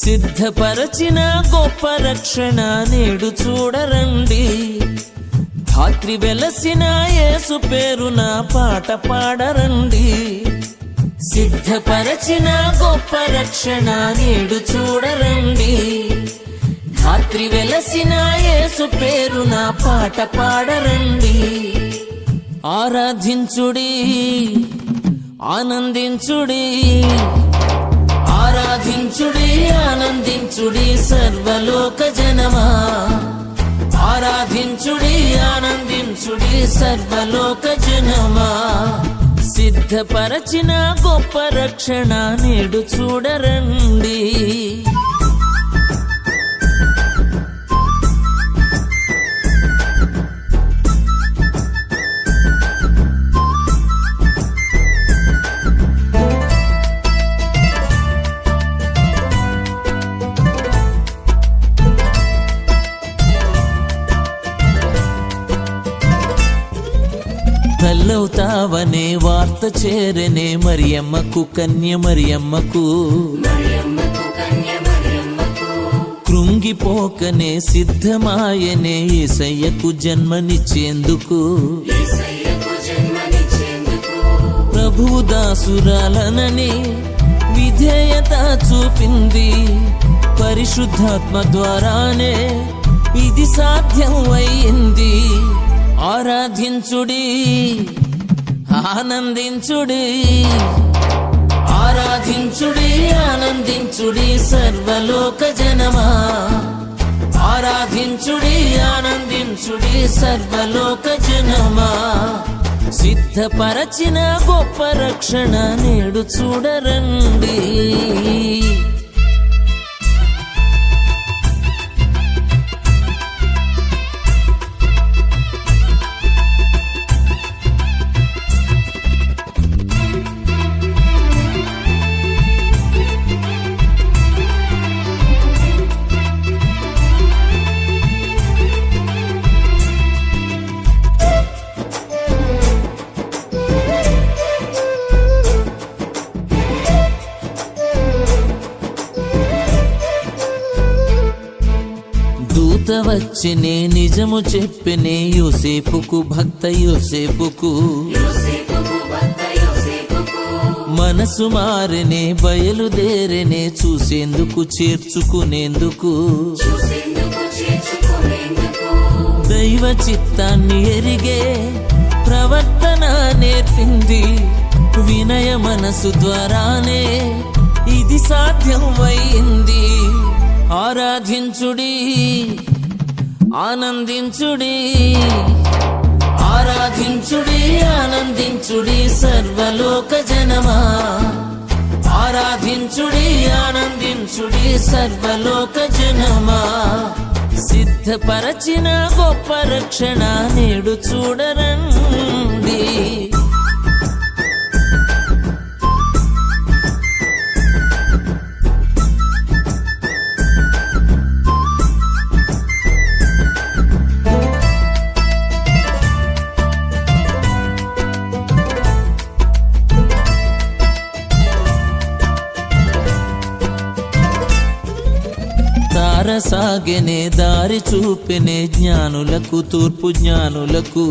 సిద్ధపరచిన గొప్ప రక్షణ నేడు చూడరండి. ధాత్రి వెలసిన యేసు పేరున పాట పాడరండి. సిద్ధపరచిన గొప్ప రక్షణ నేడు చూడరండి. ధాత్రి వెలసిన యేసు పేరున పాట పాడరండి. ఆరాధించుడి, ఆనందించుడి, ఆరాధించుడి, ఆనందించుడి సర్వలోక జనమా. ఆరాధించుడి, ఆనందించుడి సర్వలోక జనమా. సిద్ధపరచిన గొప్ప రక్షణ నేడు చూడరండి. తల్లవుతావనే వార్త చేరనే మరియమ్మకు, కన్య మరియమ్మకు. కృంగిపోకనే సిద్ధమాయనే యేసయ్యకు జన్మనిచ్చేందుకు. ప్రభువు దాసురాలనని విధేయత చూపింది. పరిశుద్ధాత్మ ద్వారానే ఇది సాధ్యం అయింది. ఆరాధించుడి, ఆనందించుడి, ఆరాధించుడి, ఆనందించుడి సర్వలోక జనమా. ఆరాధించుడి, ఆనందించుడి సర్వలోక జనమా. సిద్ధపరచిన గొప్ప రక్షణ నేడు చూడరండి. వచ్చినే నిజము చెప్పినే యోసేపుకు, భక్త యోసేపుకు. మనసు మారినే బయలుదేరనే చూసేందుకు, చేర్చుకునేందుకు. దైవ చిత్తాన్ని ఎరిగే ప్రవర్తన నేర్పింది. వినయ మనసు ద్వారానే ఇది సాధ్యం అయింది. ఆరాధించుడి, ఆనందించుడి, ఆరాధించుడి, ఆనందించుడి సర్వలోక జనమా. ఆరాధించుడి, ఆనందించుడి సర్వలోక జనమా. సిద్ధపరచిన గొప్ప రక్షణ నేడు చూడరండి. సాగెనే దారి చూపెనే జ్ఞానులకు, తూర్పు జ్ఞానులకు.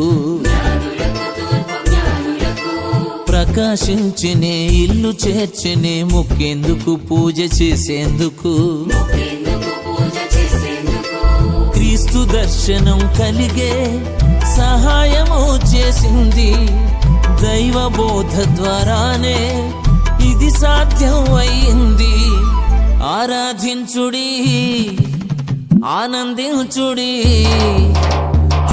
ప్రకాశించినే ఇల్లు చేర్చినే మొక్కేందుకు, పూజ చేసేందుకు. క్రీస్తు దర్శనం కలిగే సహాయము చేసింది. దైవ బోధ ద్వారానే ఇది సాధ్యం అయింది. ఆరాధించుడి, ఆనందించుడి,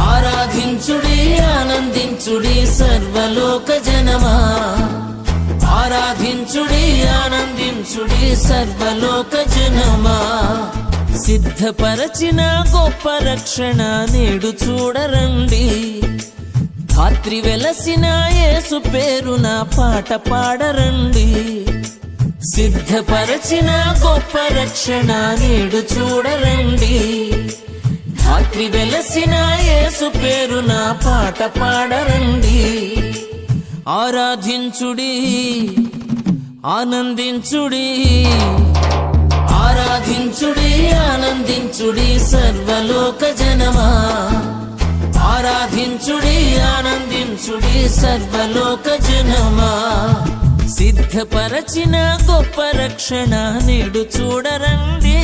ఆరాధించుడి, ఆనందించుడి సర్వలోక జనమా. ఆరాధించుడి, ఆనందించుడి సర్వలోక జనమా. సిద్ధపరచిన గొప్ప రక్షణ నేడు చూడరండి. ధాత్రి వెలసిన యేసు పేరున పాట పాడరండి. సిద్ధపరచిన గొప్ప రక్షణ నేడు చూడరండి. ధాత్రి వెలసిన యేసు పేరున పాట పాడరండి. ఆరాధించుడి, ఆనందించుడి, ఆరాధి ఆరాధించుడి ఆనందించుడి సర్వలోక జనమా, ఆరాధించుడి ఆనందించుడి సర్వలోక జనమా. సిద్ధపరచిన గొప్ప రక్షణ నేడు చూడరండి.